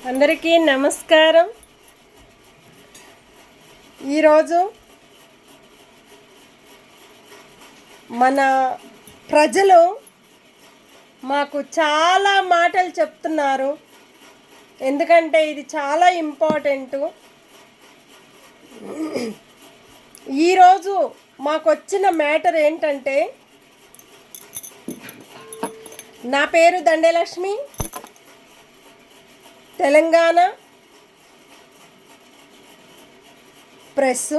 అందరికీ నమస్కారం. ఈరోజు మన ప్రజలు మాకు చాలా మాటలు చెప్తున్నారు. ఎందుకంటే ఇది చాలా ఇంపార్టెంటు. ఈరోజు మాకు వచ్చిన మ్యాటర్ ఏంటంటే, నా పేరు దండలక్ష్మి, తెలంగాణ ప్రెస్.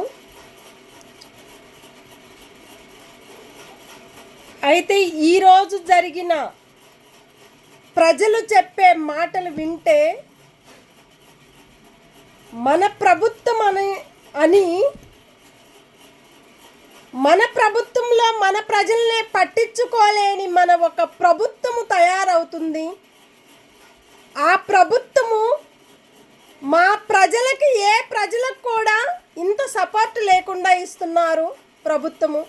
అయితే ఈరోజు జరిగిన ప్రజలు చెప్పే మాటలు వింటే మన ప్రభుత్వం అని మన ప్రభుత్వంలో మన ప్రజల్ని పట్టించుకోలేని మన ఒక ప్రభుత్వము తయారవుతుంది. ఆ ప్రభుత్వము మా ప్రజలకి ప్రజలకు కూడా ఇంత సపోర్ట్ లేకుండా ఇస్తున్నారు. ప్రభుత్వము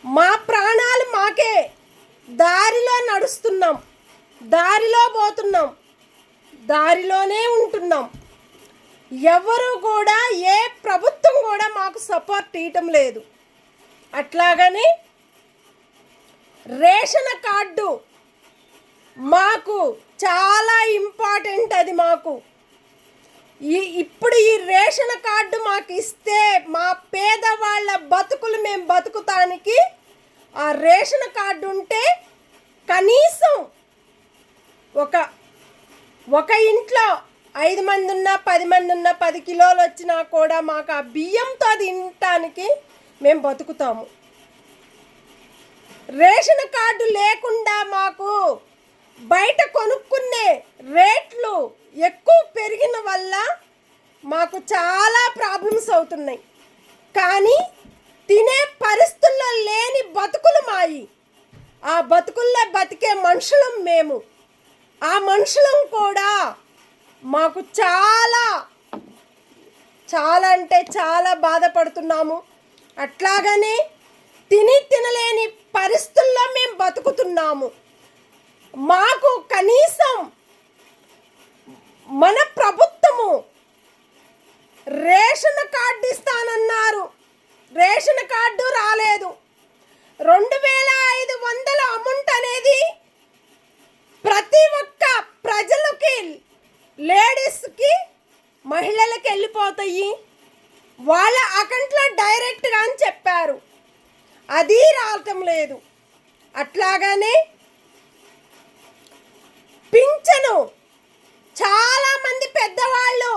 మా ప్రాణాలు మాకే, దారిలో నడుస్తున్నాం, దారిలో పోతున్నాం, దారిలోనే ఉంటున్నాం. ఎవరు కూడా ప్రభుత్వం కూడా మాకు సపోర్ట్ ఇవ్వటం లేదు. అట్లాగని రేషన్ కార్డు మాకు చాలా ఇంపార్టెంట్. అది మాకు ఇప్పుడు ఈ రేషన్ కార్డు మాకు ఇస్తే మా పేదవాళ్ళ బతుకులు మేము బతుకుతానికి ఆ రేషన్ కార్డు ఉంటే కనీసం ఒక ఇంట్లో 5 మంది ఉన్నా 10 మంది ఉన్నా 10 కిలోలు వచ్చినా కూడా మాకు ఆ బియ్యంతో తినటానికి మేము బతుకుతాము. రేషన్ కార్డు లేకుండా మాకు బయట కొనుక్కునే రేట్లు ఎక్కువ పెరిగిన వల్ల మాకు చాలా ప్రాబ్లమ్స్ అవుతున్నాయి. కానీ తినే పరిస్థితుల్లో లేని బతుకులు మాయి. ఆ బతుకుల్లో బతికే మనుషులం మేము. ఆ మనుషులం కూడా మాకు చాలా చాలా అంటే చాలా బాధపడుతున్నాము. అట్లాగనే తినలేని పరిస్థితుల్లో మేము బతుకుతున్నాము. మాకు కనీసం మన ప్రభుత్వము రేషన్ కార్డు ఇస్తానన్నారు. రేషన్ కార్డు రాలేదు. 2500 అమౌంట్ అనేది ప్రతి ఒక్క ప్రజలకి, లేడీస్కి, మహిళలకి వెళ్ళిపోతాయి. వాళ్ళ అకౌంట్లో డైరెక్ట్గా అని చెప్పారు. అది రావటం లేదు. అట్లాగనే పింఛను చాలామంది పెద్దవాళ్ళు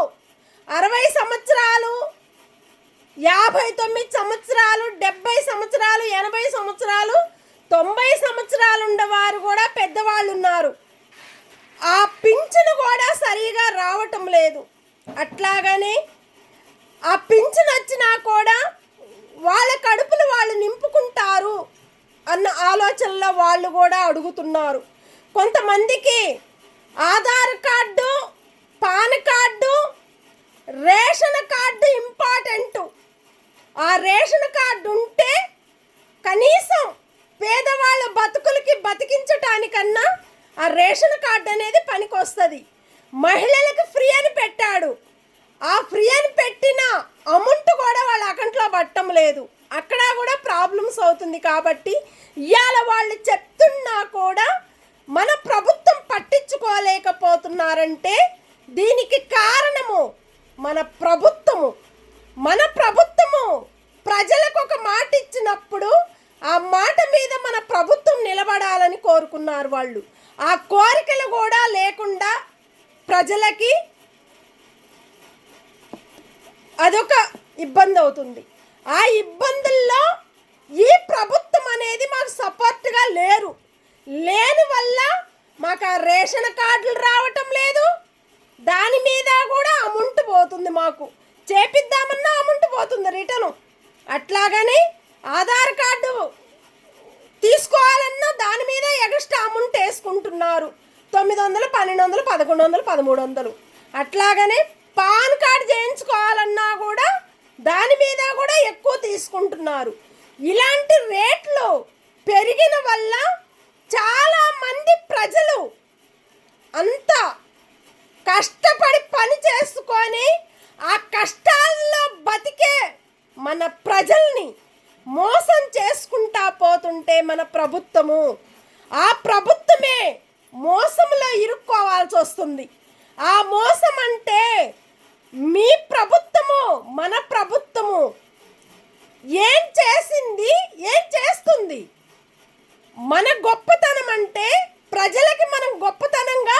60 సంవత్సరాలు, 59 సంవత్సరాలు, 70 సంవత్సరాలు, 80 సంవత్సరాలు, 90 సంవత్సరాలు ఉండేవారు కూడా పెద్దవాళ్ళు ఉన్నారు. ఆ పింఛను కూడా సరిగా రావటం లేదు. అట్లాగనే ఆ పింఛను వచ్చినా కూడా వాళ్ళ కడుపులు వాళ్ళు నింపుకుంటారు అన్న ఆలోచనలో వాళ్ళు కూడా అడుగుతున్నారు. కొంతమందికి Aadhaar card, pan card, ration card important. ఆ రేషన్ కార్డు ఉంటే కనీసం పేదవాళ్ళ బతుకులకి బతికించటానికన్నా ఆ రేషన్ కార్డు అనేది పనికి వస్తుంది. మహిళలకు ఫ్రీ అని పెట్టాడు. ఆ ఫ్రీ అని పెట్టిన అమౌంట్ కూడా వాళ్ళ అకౌంట్లో పట్టడం లేదు. అక్కడ కూడా ప్రాబ్లమ్స్ అవుతుంది. కాబట్టి ఇవాళ వాళ్ళు చెప్తున్నా కూడా మన ప్రభుత్వం పట్టించుకోలేకపోతున్నారంటే దీనికి కారణము మన ప్రభుత్వము. మన ప్రభుత్వము ప్రజలకు ఒక మాట ఇచ్చినప్పుడు ఆ మాట మీద మన ప్రభుత్వం నిలబడాలని కోరుకున్నారు వాళ్ళు. ఆ కోరికలు కూడా లేకుండా ప్రజలకి అదొక ఇబ్బంది అవుతుంది. ఆ ఇబ్బందుల్లో ఈ ప్రభుత్వం అనేది మాకు సపోర్ట్గా లేని వల్ల మాకు ఆ రేషన్ కార్డులు రావటం లేదు. దాని మీద కూడా అమౌంట్ పోతుంది. మాకు చేపిద్దామన్నా అమౌంట్ పోతుంది రిటర్ను. అట్లాగని ఆధార్ కార్డు తీసుకోవాలన్నా దాని మీద ఎక్స్ట్రా అమౌంట్ వేసుకుంటున్నారు. 900, 1200, 1100, 1300. అట్లాగనే పాన్ కార్డు చేయించుకోవాలన్నా కూడా దాని మీద కూడా ఎక్కువ తీసుకుంటున్నారు. ఇలాంటి రేట్లు పెరిగిన వల్ల చాలామంది ప్రజలు అంతా కష్టపడి పని చేసుకొని ఆ కష్టాల్లో బతికే మన ప్రజల్ని మోసం చేసుకుంటా పోతుంటే మన ప్రభుత్వము, ఆ ప్రభుత్వమే మోసంలో ఇరుక్కోవాల్సి వస్తుంది. ఆ మోసం అంటే మీ ప్రభుత్వము, మన ప్రభుత్వము ఏం చేసింది, ఏం చేస్తుంది? మన గొప్పతనం అంటే ప్రజలకి మనం గొప్పతనంగా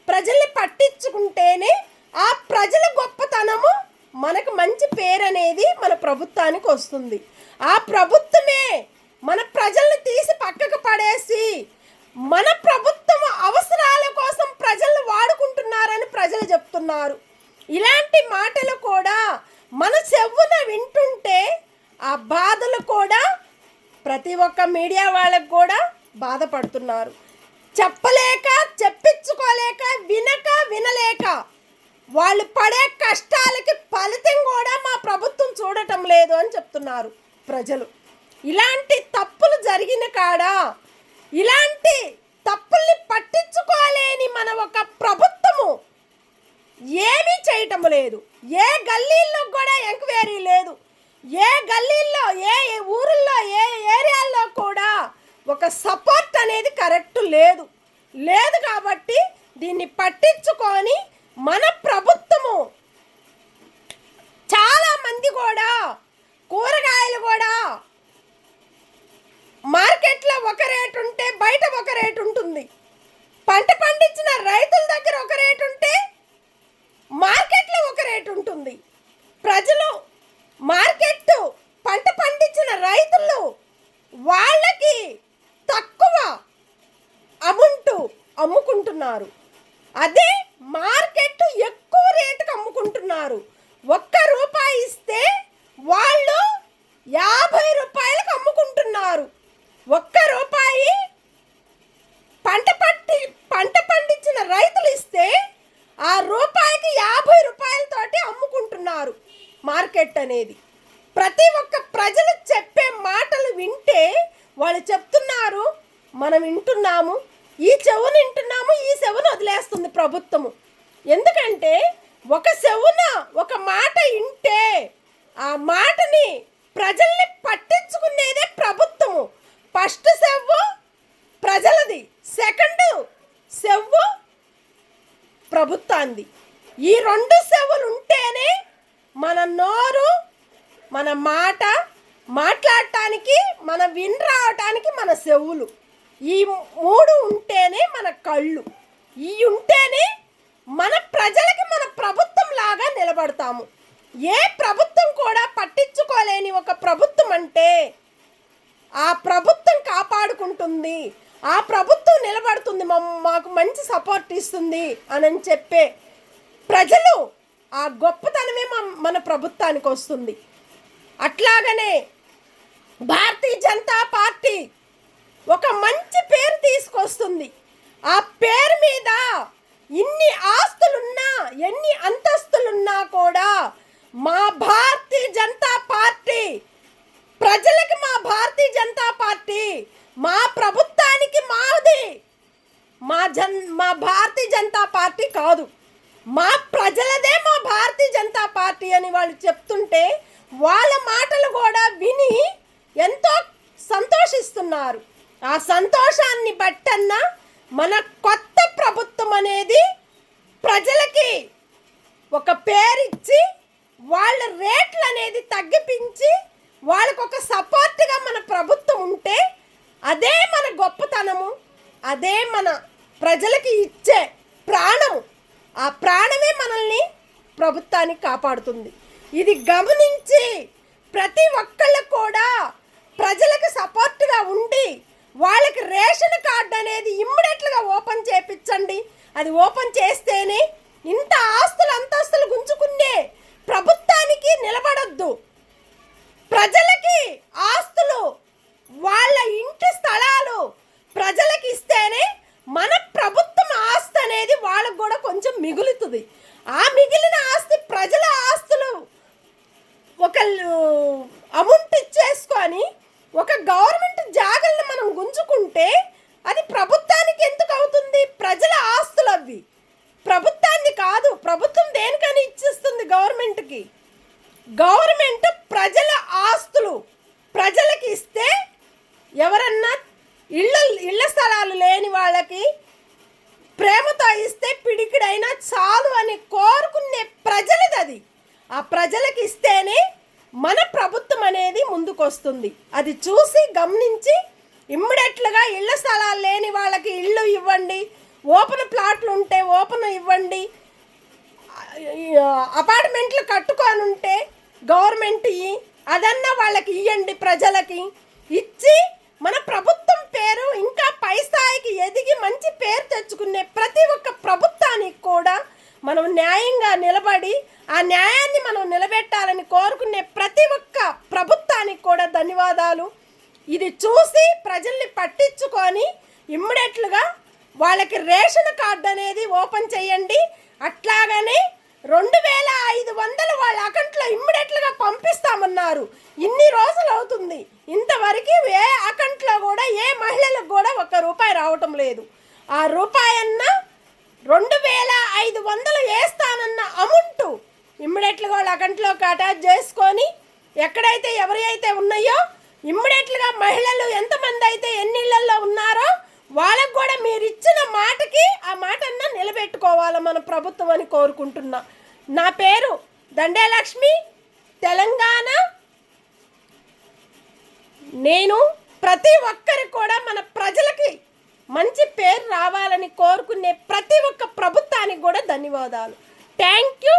ప్రజల్ని పట్టించుకుంటేనే ఆ ప్రజల గొప్పతనము మనకు మంచి పేరు అనేది మన ప్రభుత్వానికి వస్తుంది. ఆ ప్రభుత్వమే మన ప్రజల్ని తీసి పక్కకు పడేసి మన ప్రభుత్వం అవసరాల కోసం ప్రజల్ని వాడుకుంటున్నారని ప్రజలు చెప్తున్నారు. ఇలాంటి మాటలు కూడా మన చెవున వింటుంటే ఆ బాధలు కూడా ప్రతి ఒక్క మీడియా వాళ్ళకు కూడా బాధపడుతున్నారు. చెప్పలేక, చెప్పించుకోలేక, వినలేక వాళ్ళు పడే కష్టాలకి ఫలితం కూడా మా ప్రభుత్వం చూడటం లేదు అని చెప్తున్నారు ప్రజలు. ఇలాంటి తప్పులు జరిగిన కాడ ఇలాంటి తప్పుల్ని పట్టించుకోలేని మన ఒక ప్రభుత్వము ఏమీ చేయటం లేదు. ఏ గల్లీల్లో కూడా ఎంక్వైరీ లేదు. ఏ గల్లీల్లో, ఏ ఊరిలో, ఏ ఏరియాల్లో కూడా ఒక సపోర్ట్ అనేది కరెక్ట్ లేదు. కాబట్టి దీన్ని పట్టించుకొని మన ప్రభుత్వము చాలామంది కూడా కూరగాయలు కూడా మార్కెట్లో ఒక రేటు ఉంటే బయట ఒక రేటు ఉంటుంది. పంట పండించిన రైతుల దగ్గర ఒక రేటు ఉంటే మార్కెట్లో ఒక రేటు ఉంటుంది. ప్రజలు మార్కెట్ పంట పండించిన రైతులు వాళ్ళకి తక్కువ అమౌంట్ అమ్ముకుంటున్నారు. అదే మార్కెట్ ఎక్కువ రేటుకి అమ్ముకుంటున్నారు. 1 రూపాయి ఇస్తే వాళ్ళు 50 రూపాయలకు అమ్ముకుంటున్నారు. 1 రూపాయి పంట పండించిన రైతులు ఇస్తే ఆ రూపాయికి 50 రూపాయలతోటి అమ్ముకుంటున్నారు. మార్కెట్ అనేది ప్రతి ఒక్క ప్రజలు చెప్పే మాటలు వింటే వాళ్ళు చెప్తున్నారు, మనం వింటున్నాము, ఈ చెవును వింటున్నాము, ఈ చెవును వదిలేస్తుంది ప్రభుత్వము. ఎందుకంటే ఒక చెవున ఒక మాట వింటే ఆ మాటని ప్రజల్ని పట్టించుకునేదే ప్రభుత్వము. ఫస్ట్ చెవు ప్రజలది, సెకండ్ చెవు ప్రభుత్వాన్ని. ఈ 2 చెవులు ఉంటేనే మన నోరు, మన మాట మాట్లాడటానికి, మన విన్ రావటానికి మన చెవులు, ఈ 3 ఉంటేనే మన కళ్ళు, ఈ ఉంటేనే మన ప్రజలకి మన ప్రభుత్వం లాగా నిలబడతాము. ఏ ప్రభుత్వం కూడా పట్టించుకోలేని ఒక ప్రభుత్వం అంటే ఆ ప్రభుత్వం కాపాడుకుంటుంది, ఆ ప్రభుత్వం నిలబడుతుంది, మాకు మంచి సపోర్ట్ ఇస్తుంది అని చెప్పే ప్రజలు ఆ గొప్పతనమే మన ప్రభుత్వానికి వస్తుంది. అట్లాగనే భారతీయ జనతా పార్టీ ఒక మంచి పేరు తీసుకొస్తుంది. ఆ పేరు మీద ఇన్ని ఆస్తులున్నా, ఎన్ని అంతస్తులున్నా కూడా మా భారతీయ జనతా పార్టీ ప్రజలకి, మా భారతీయ జనతా పార్టీ, మా ప్రభుత్వానికి మాది, మా భారతీయ జనతా పార్టీ కాదు, మా ప్రజలదే మా భారతీయ జనతా పార్టీ అని వాళ్ళు చెప్తుంటే వాళ్ళ మాటలు కూడా విని ఎంతో సంతోషిస్తున్నారు. ఆ సంతోషాన్ని బట్టన్న మన కొత్త ప్రభుత్వం అనేది ప్రజలకి ఒక పేరిచ్చి వాళ్ళ రేట్లు అనేది తగ్గిపించి వాళ్ళకు ఒక సపోర్ట్గా మన ప్రభుత్వం ఉంటే అదే మన గొప్పతనము, అదే మన ప్రజలకి ఇచ్చే ప్రాణము. ఆ ప్రాణమే మనల్ని ప్రభుత్వానికి కాపాడుతుంది. ఇది గమనించి ప్రతి ఒక్కళ్ళు కూడా ప్రజలకు సపోర్ట్గా ఉండి వాళ్ళకి రేషన్ కార్డు అనేది ఇమ్మీడియట్గా ఓపెన్ చేయించండి. అది ఓపెన్ చేస్తేనే ఇంత ఆస్తులు అంతస్తులు గుంజుకునే ప్రభుత్వానికి నిలబడొద్దు. ప్రజలకి ఆస్తులు, వాళ్ళ ఇంటి స్థలాలు ప్రజలకి ఇస్తేనే మన ప్రభుత్వం ఆస్తి అనేది వాళ్ళకు కూడా కొంచెం మిగులుతుంది. ఆ మిగిలిన ఆస్తి ప్రజల ఆస్తులు ఒక అమౌంట్ ఇచ్చేసుకొని ఒక గవర్నమెంట్ జాగల్ని మనం గుంజుకుంటే అది ప్రభుత్వానికి ఎందుకు అవుతుంది? ప్రజల ఆస్తులు అవి ప్రభుత్వాన్ని కాదు. ప్రభుత్వం దేనికని ఇచ్చిస్తుంది గవర్నమెంట్కి? గవర్నమెంట్ ప్రజల ఆస్తులు ప్రజలకి ఇస్తే ఎవరన్నా ఇళ్ళ స్థలాలు లేని వాళ్ళకి ప్రేమతో ఇస్తే పిడికిడైనా చాలు అని కోరుకునే ప్రజలది అది. ఆ ప్రజలకి ఇస్తేనే మన ప్రభుత్వం అనేది ముందుకొస్తుంది. అది చూసి గమనించి ఇమ్మీడియట్లుగా ఇళ్ళ స్థలాలు లేని వాళ్ళకి ఇళ్ళు ఇవ్వండి, ఓపెన్ ప్లాట్లు ఉంటే ఓపెన్ ఇవ్వండి, అపార్ట్మెంట్లు కట్టుకొని ఉంటే గవర్నమెంట్ అదన్నా వాళ్ళకి ఇవ్వండి. ప్రజలకి ఇచ్చి మన ప్రభుత్వం పేరు ఇంకా పై స్థాయికి ఎదిగి మంచి పేరు తెచ్చుకునే ప్రతి ఒక్క ప్రభుత్వానికి కూడా మనం న్యాయంగా నిలబడి ఆ న్యాయాన్ని మనం నిలబెట్టాలని కోరుకునే ప్రతి ఒక్క ప్రభుత్వానికి కూడా ధన్యవాదాలు. ఇది చూసి ప్రజల్ని పట్టించుకొని ఇమ్మీడియట్లుగా వాళ్ళకి రేషన్ కార్డు అనేది ఓపెన్ చేయండి. అట్లాగనే 2500 వాళ్ళ అకౌంట్లో ఇమ్మీడియట్లుగా పంపిస్తామన్నారు. ఇన్ని రోజులు అవుతుంది, ఇంతవరకు ఏ అకౌంట్లో కూడా ఏ మహిళలకు కూడా ₹1 రావటం లేదు. ఆ రూపాయన్న 2500 వేస్తానన్న అమౌంట్ ఇమ్మీడియట్లుగా వాళ్ళ అకౌంట్లోకి అటాచ్ చేసుకొని ఎక్కడైతే ఎవరైతే ఉన్నాయో ఇమ్మీడియట్లుగా మహిళలు ఎంతమంది అయితే ఎన్ని ఇళ్లలో ఉన్నారో వాళ్ళకు కూడా మీరు ఇచ్చిన మాటకి ఆ మాటన్నా నిలబెట్టుకోవాలి మన ప్రభుత్వం అని కోరుకుంటున్నా. నా పేరు దండే లక్ష్మి, తెలంగాణ. నేను ప్రతి ఒక్కరికి కూడా మన ప్రజలకి మంచి పేరు రావాలని కోరుకునే ప్రతి ఒక్క ప్రభుత్వానికి కూడా ధన్యవాదాలు. Thank you.